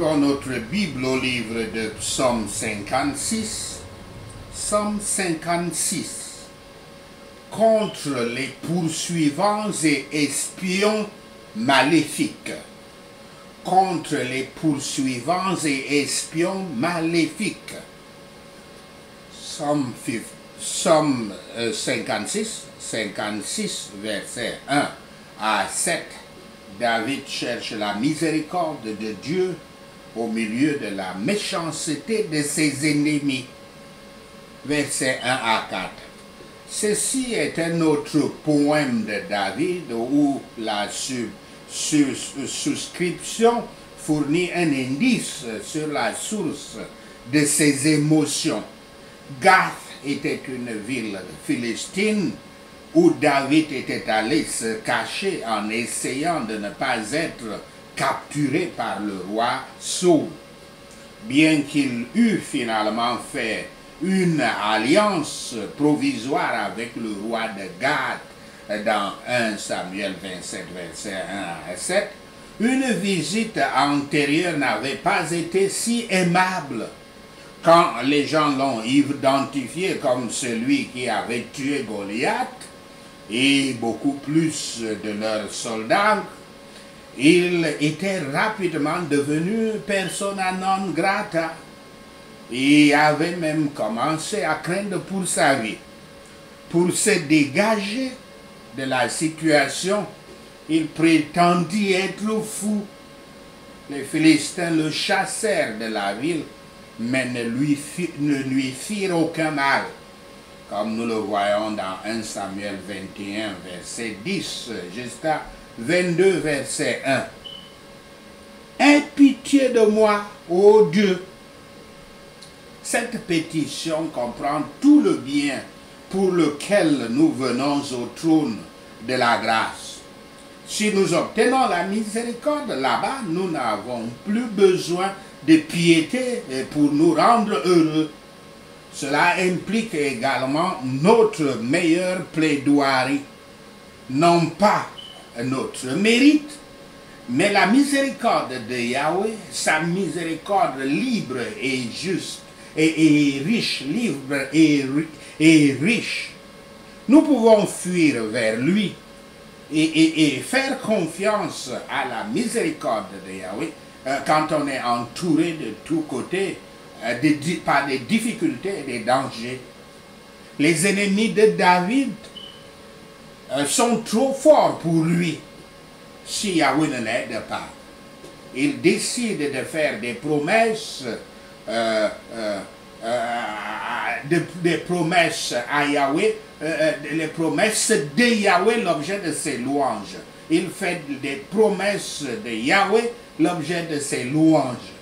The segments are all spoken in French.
Ouvrons notre Bible au livre de Psaume 56. Psaume 56. Contre les poursuivants et espions maléfiques. Contre les poursuivants et espions maléfiques. Psaume 56, versets 1 à 7. David cherche la miséricorde de Dieu au milieu de la méchanceté de ses ennemis. Versets 1 à 4. Ceci est un autre poème de David où la souscription fournit un indice sur la source de ses émotions. Gath était une ville philistine où David était allé se cacher en essayant de ne pas être capturé par le roi Saul. Bien qu'il eût finalement fait une alliance provisoire avec le roi de Gath dans 1 Samuel 27, versets 1 à 7, une visite antérieure n'avait pas été si aimable. Quand les gens l'ont identifié comme celui qui avait tué Goliath, et beaucoup plus de leurs soldats, il était rapidement devenu persona non grata et avait même commencé à craindre pour sa vie. Pour se dégager de la situation, il prétendit être fou. Les Philistins le chassèrent de la ville, mais ne lui firent aucun mal, comme nous le voyons dans 1 Samuel 21, verset 10, jusqu'à 22, verset 1. Aie pitié de moi, ô Dieu. Cette pétition comprend tout le bien pour lequel nous venons au trône de la grâce. Si nous obtenons la miséricorde là-bas, nous n'avons plus besoin de piété pour nous rendre heureux. Cela implique également notre meilleure plaidoirie, non pas notre mérite, mais la miséricorde de Yahweh, sa miséricorde libre et juste, et riche, libre et riche. Nous pouvons fuir vers lui et faire confiance à la miséricorde de Yahweh quand on est entouré de tous côtés par des difficultés et des dangers. Les ennemis de David sont trop forts pour lui si Yahweh ne l'aide pas. Il décide de faire des promesses des promesses à Yahweh, les promesses de Yahweh, l'objet de ses louanges. Il fait des promesses de Yahweh, l'objet de ses louanges.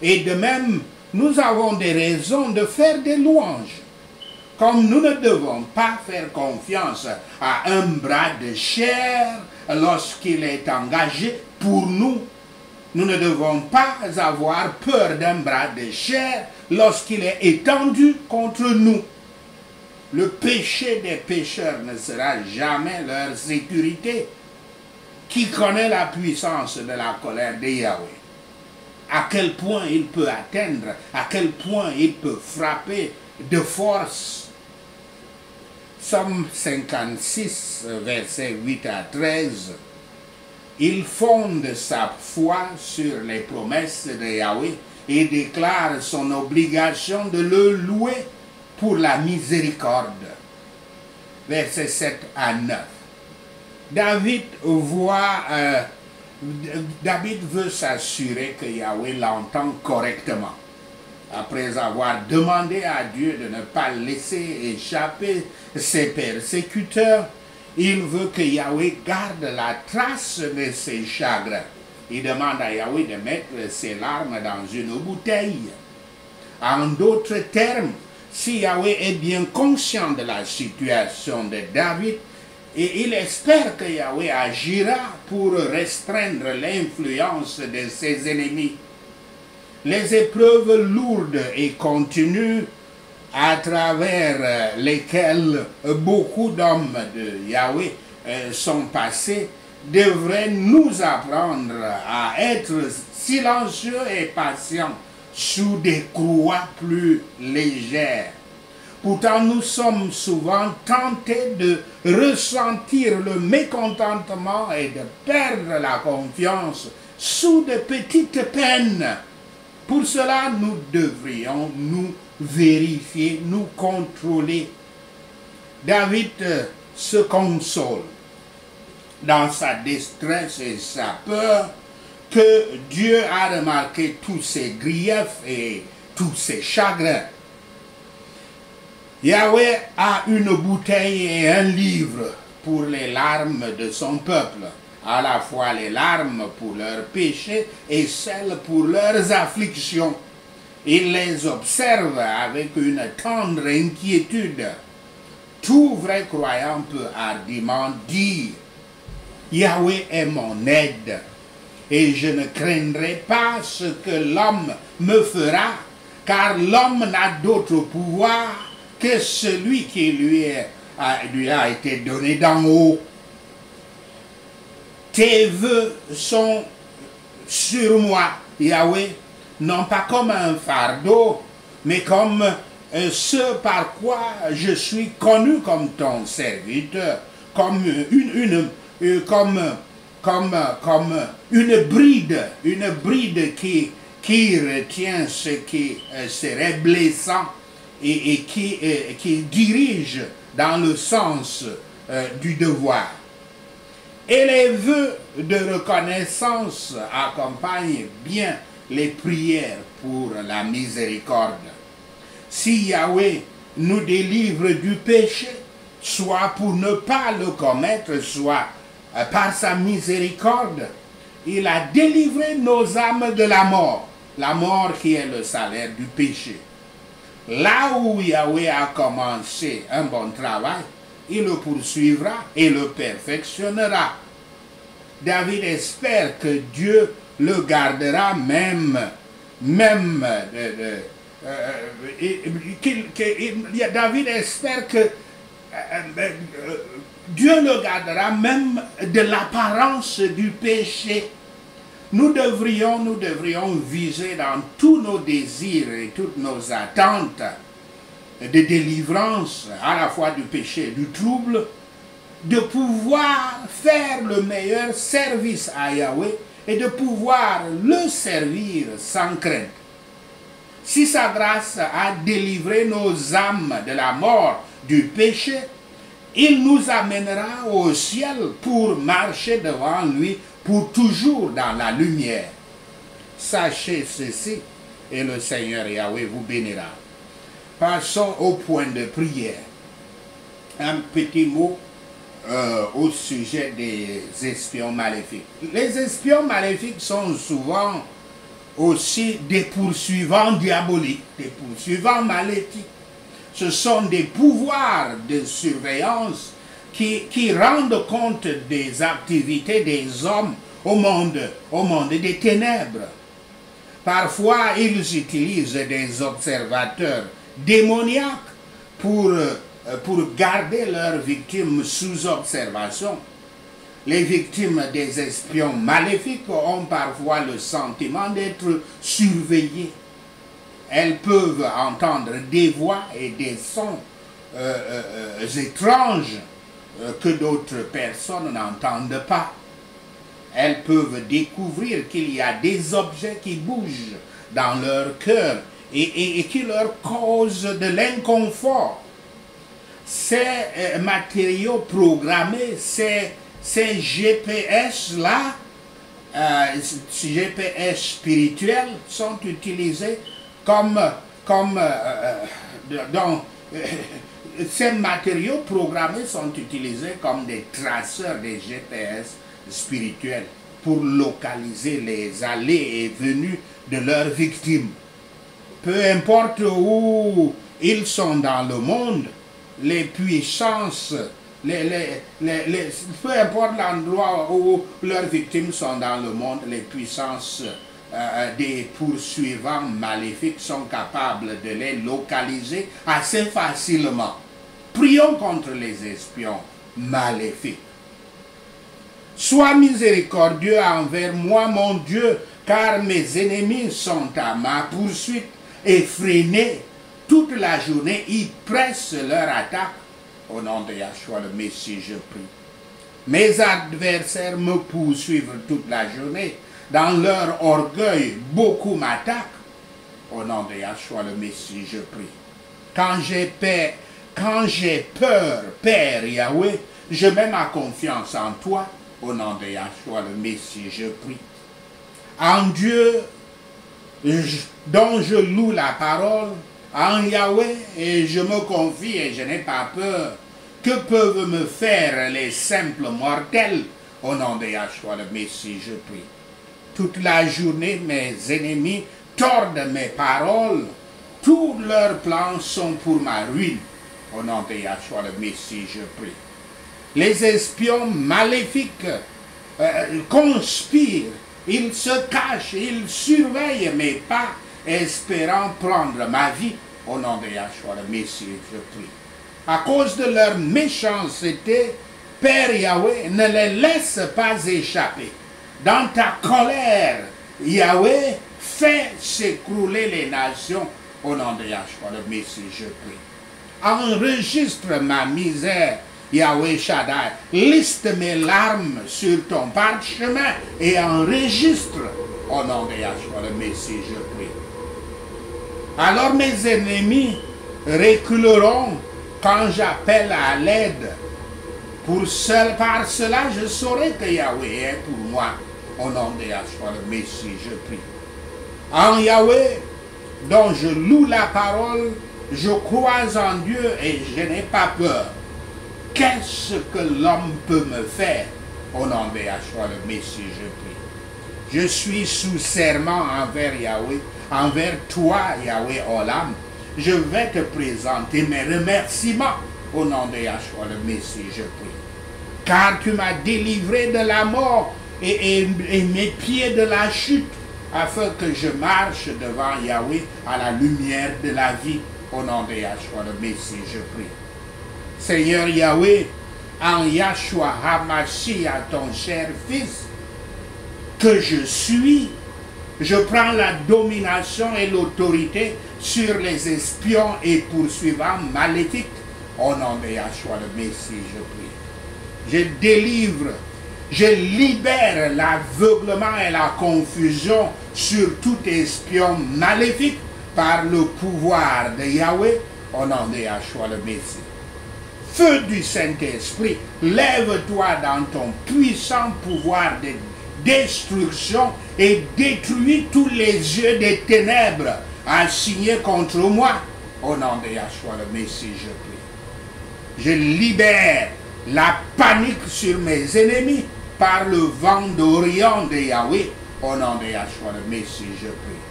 Et de même, nous avons des raisons de faire des louanges. Comme nous ne devons pas faire confiance à un bras de chair lorsqu'il est engagé pour nous, nous ne devons pas avoir peur d'un bras de chair lorsqu'il est étendu contre nous. Le péché des pécheurs ne sera jamais leur sécurité. Qui connaît la puissance de la colère de Yahweh? À quel point il peut atteindre, à quel point il peut frapper de force. Psaume 56, versets 8 à 13. Il fonde sa foi sur les promesses de Yahweh et déclare son obligation de le louer pour la miséricorde. Versets 7 à 9. David veut s'assurer que Yahweh l'entend correctement. Après avoir demandé à Dieu de ne pas laisser échapper ses persécuteurs, il veut que Yahweh garde la trace de ses chagrins. Il demande à Yahweh de mettre ses larmes dans une bouteille. En d'autres termes, si Yahweh est bien conscient de la situation de David, et il espère que Yahweh agira pour restreindre l'influence de ses ennemis. Les épreuves lourdes et continues à travers lesquelles beaucoup d'hommes de Yahweh sont passés devraient nous apprendre à être silencieux et patient sous des croix plus légères. Pourtant, nous sommes souvent tentés de ressentir le mécontentement et de perdre la confiance sous de petites peines. Pour cela, nous devrions nous vérifier, nous contrôler. David se console dans sa détresse et sa peur que Dieu a remarqué tous ses griefs et tous ses chagrins. Yahweh a une bouteille et un livre pour les larmes de son peuple, à la fois les larmes pour leurs péchés et celles pour leurs afflictions. Il les observe avec une tendre inquiétude. Tout vrai croyant peut hardiment dire « Yahweh est mon aide, et je ne craindrai pas ce que l'homme me fera, car l'homme n'a d'autre pouvoir que celui qui lui a été donné d'en haut. Tes vœux sont sur moi, Yahweh, non pas comme un fardeau, mais comme ce par quoi je suis connu comme ton serviteur, comme une bride qui retient ce qui serait blessant et qui dirige dans le sens du devoir. Et les vœux de reconnaissance accompagnent bien les prières pour la miséricorde. Si Yahweh nous délivre du péché, soit pour ne pas le commettre, soit par sa miséricorde, il a délivré nos âmes de la mort qui est le salaire du péché. Là où Yahweh a commencé un bon travail, il le poursuivra et le perfectionnera. David espère que Dieu le gardera David espère que Dieu le gardera même de l'apparence du péché. Nous devrions viser dans tous nos désirs et toutes nos attentes de délivrance, à la fois du péché et du trouble, de pouvoir faire le meilleur service à Yahweh et de pouvoir le servir sans crainte. Si sa grâce a délivré nos âmes de la mort du péché, il nous amènera au ciel pour marcher devant lui pour toujours dans la lumière. Sachez ceci et le Seigneur Yahweh vous bénira. Passons au point de prière. Un petit mot au sujet des espions maléfiques. Les espions maléfiques sont souvent aussi des poursuivants diaboliques, des poursuivants maléfiques. Ce sont des pouvoirs de surveillance qui rendent compte des activités des hommes au monde des ténèbres. Parfois, ils utilisent des observateurs démoniaques pour garder leurs victimes sous observation. Les victimes des espions maléfiques ont parfois le sentiment d'être surveillées. Elles peuvent entendre des voix et des sons étranges que d'autres personnes n'entendent pas. Elles peuvent découvrir qu'il y a des objets qui bougent dans leur cœur et qui leur causent de l'inconfort. Ces matériaux programmés, ces GPS-là, GPS spirituels, sont utilisés ces matériaux programmés sont utilisés comme des traceurs des GPS spirituels pour localiser les allées et venues de leurs victimes. Peu importe où ils sont dans le monde, les puissances, peu importe l'endroit où leurs victimes sont dans le monde, les puissances des poursuivants maléfiques sont capables de les localiser assez facilement. Prions contre les espions maléfiques. Sois miséricordieux envers moi, mon Dieu, car mes ennemis sont à ma poursuite, effrénés toute la journée, ils pressent leur attaque. Au nom de Yahshua le Messie, je prie. Mes adversaires me poursuivent toute la journée. Dans leur orgueil, beaucoup m'attaquent. Au nom de Yahshua le Messie, je prie. Quand j'ai peur, Père Yahweh, je mets ma confiance en toi. Au nom de Yahshua le Messie, je prie. En Dieu, dont je loue la parole, en Yahweh, et je me confie et je n'ai pas peur. Que peuvent me faire les simples mortels? Au nom de Yahshua le Messie, je prie. Toute la journée, mes ennemis tordent mes paroles. Tous leurs plans sont pour ma ruine. Au nom de Yahshua le Messie, je prie. Les espions maléfiques conspirent. Ils se cachent, ils surveillent mes pas, espérant prendre ma vie. Au nom de Yahshua le Messie, je prie. À cause de leur méchanceté, Père Yahweh, ne les laisse pas échapper. Dans ta colère, Yahweh, fais s'écrouler les nations. Au nom de Yahshua le Messie, je prie. Enregistre ma misère, Yahweh Shaddai. Liste mes larmes sur ton parchemin et enregistre. Au nom de Yahshua le Messie, je prie. Alors mes ennemis reculeront quand j'appelle à l'aide. Par cela, je saurai que Yahweh est pour moi. Au nom de Yahshua le Messie, je prie. En Yahweh, dont je loue la parole, je crois en Dieu et je n'ai pas peur. Qu'est-ce que l'homme peut me faire? Au nom de Yahshua le Messie, je prie. Je suis sous serment envers Yahweh, envers toi, Yahweh Olam. Je vais te présenter mes remerciements. Au nom de Yahshua le Messie, je prie. Car tu m'as délivré de la mort et mes pieds de la chute, afin que je marche devant Yahweh à la lumière de la vie. Au nom de Yahshua le Messie, je prie. Seigneur Yahweh, en Yahshua HaMashiach, ton cher Fils, que je suis, je prends la domination et l'autorité sur les espions et poursuivants maléfiques. Au nom de Yahshua le Messie, je prie. Je délivre, je libère l'aveuglement et la confusion sur tout espion maléfique par le pouvoir de Yahweh. Au nom de Yahshua le Messie. Feu du Saint-Esprit, lève-toi dans ton puissant pouvoir de destruction et détruis tous les yeux des ténèbres assignés contre moi. Au nom de Yahshua le Messie, je prie. Je libère la panique sur mes ennemis par le vent d'Orient de Yahweh. Au nom de Yahshua le Messie, je prie.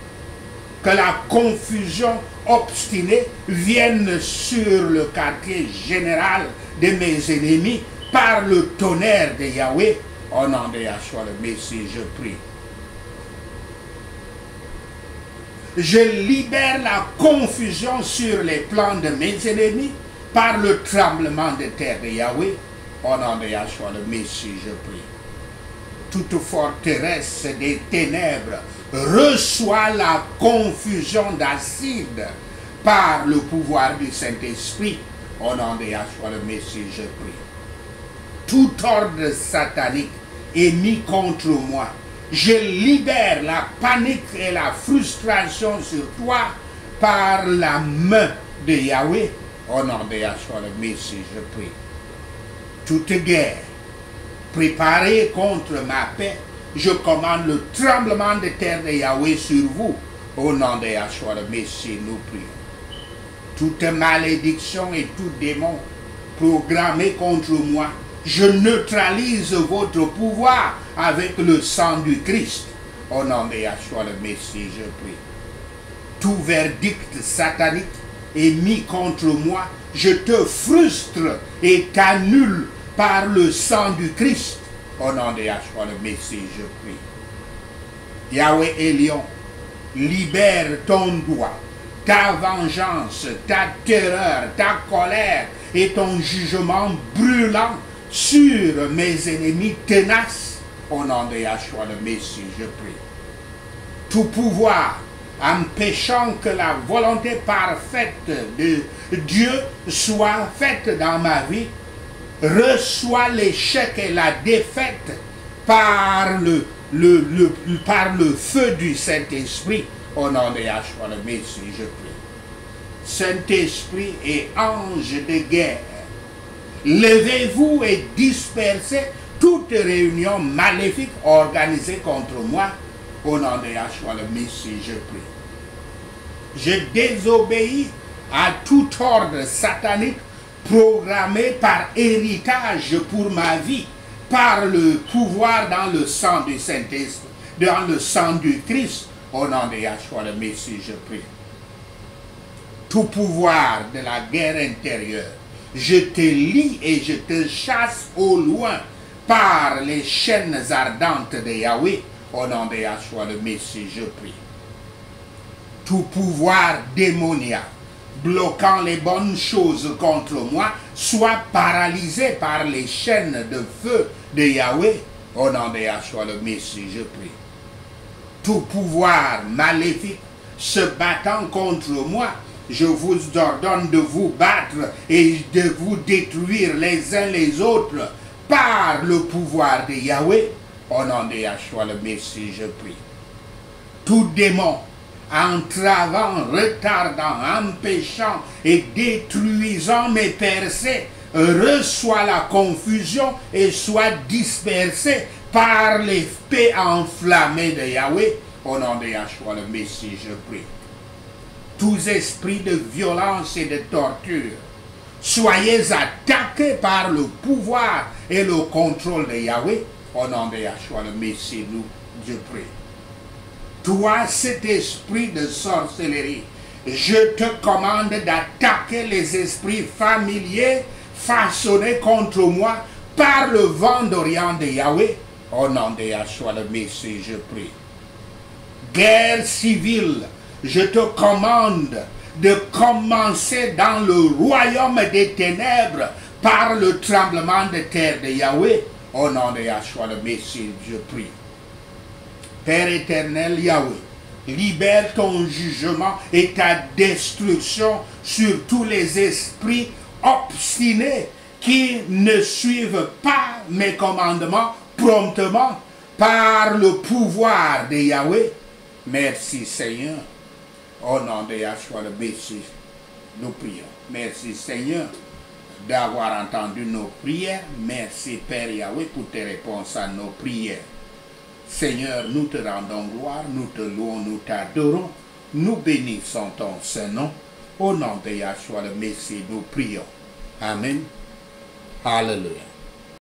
Que la confusion obstinée vienne sur le quartier général de mes ennemis par le tonnerre de Yahweh. Au nom de Yahshua le Messie, je prie. Je libère la confusion sur les plans de mes ennemis par le tremblement de terre de Yahweh. Au nom de Yahshua le Messie, je prie. Toute forteresse des ténèbres reçoit la confusion d'acide par le pouvoir du Saint-Esprit. Au nom de Yahshua le Messie, je prie. Tout ordre satanique est mis contre moi. Je libère la panique et la frustration sur toi par la main de Yahweh. Au nom de Yahshua le Messie, je prie. Toute guerre préparée contre ma paix, je commande le tremblement de terre de Yahweh sur vous. Au nom de Yahshua le Messie, nous prions. Toute malédiction et tout démon programmé contre moi, je neutralise votre pouvoir avec le sang du Christ. Au nom de Yahshua le Messie, je prie. Tout verdict satanique est mis contre moi, je te frustre et t'annule par le sang du Christ. Au nom de Yahshua le Messie, je prie. Yahweh Elion, libère ton doigt, ta vengeance, ta terreur, ta colère et ton jugement brûlant sur mes ennemis tenaces. Au nom de Yahshua le Messie, je prie. tout pouvoir, empêchant que la volonté parfaite de Dieu soit faite dans ma vie, reçoit l'échec et la défaite par par le feu du Saint-Esprit. Au nom de Yahshua le Messie, je prie. Saint-Esprit et ange de guerre, levez-vous et dispersez toute réunion maléfique organisée contre moi. Au nom de Yahshua le Messie, je prie. Je désobéis à tout ordre satanique programmé par héritage pour ma vie, par le pouvoir dans le sang du Saint-Esprit, dans le sang du Christ. Au nom de Yahshua le Messie, je prie. Tout pouvoir de la guerre intérieure, je te lie et je te chasse au loin par les chaînes ardentes de Yahweh. Au nom de Yahshua le Messie, je prie. Tout pouvoir démoniaque bloquant les bonnes choses contre moi soit paralysé par les chaînes de feu de Yahweh. Au nom de Yahshua le Messie, je prie. Tout pouvoir maléfique se battant contre moi, je vous ordonne de vous battre et de vous détruire les uns les autres par le pouvoir de Yahweh. Au nom de Yahshua le Messie, je prie. Tout démon entravant, retardant, empêchant et détruisant mes percées reçoit la confusion et soit dispersé par l'épée enflammée de Yahweh. Au nom de Yahshua le Messie, je prie. Tous esprits de violence et de torture, soyez attaqués par le pouvoir et le contrôle de Yahweh. Au nom de Yahshua le Messie, je prie. Toi, cet esprit de sorcellerie, je te commande d'attaquer les esprits familiers façonnés contre moi par le vent d'Orient de Yahweh. Au nom de Yahshua le Messie, je prie. Guerre civile, je te commande de commencer dans le royaume des ténèbres par le tremblement de terre de Yahweh. Au nom de Yahshua le Messie, je prie. Père éternel Yahweh, libère ton jugement et ta destruction sur tous les esprits obstinés qui ne suivent pas mes commandements promptement par le pouvoir de Yahweh. Merci Seigneur. Au nom de Yahshua le Messie, nous prions. Merci Seigneur d'avoir entendu nos prières. Merci Père Yahweh pour tes réponses à nos prières. Seigneur, nous te rendons gloire, nous te louons, nous t'adorons, nous bénissons ton Saint-Nom. Au nom de Yahshua le Messie, nous prions. Amen. Alléluia.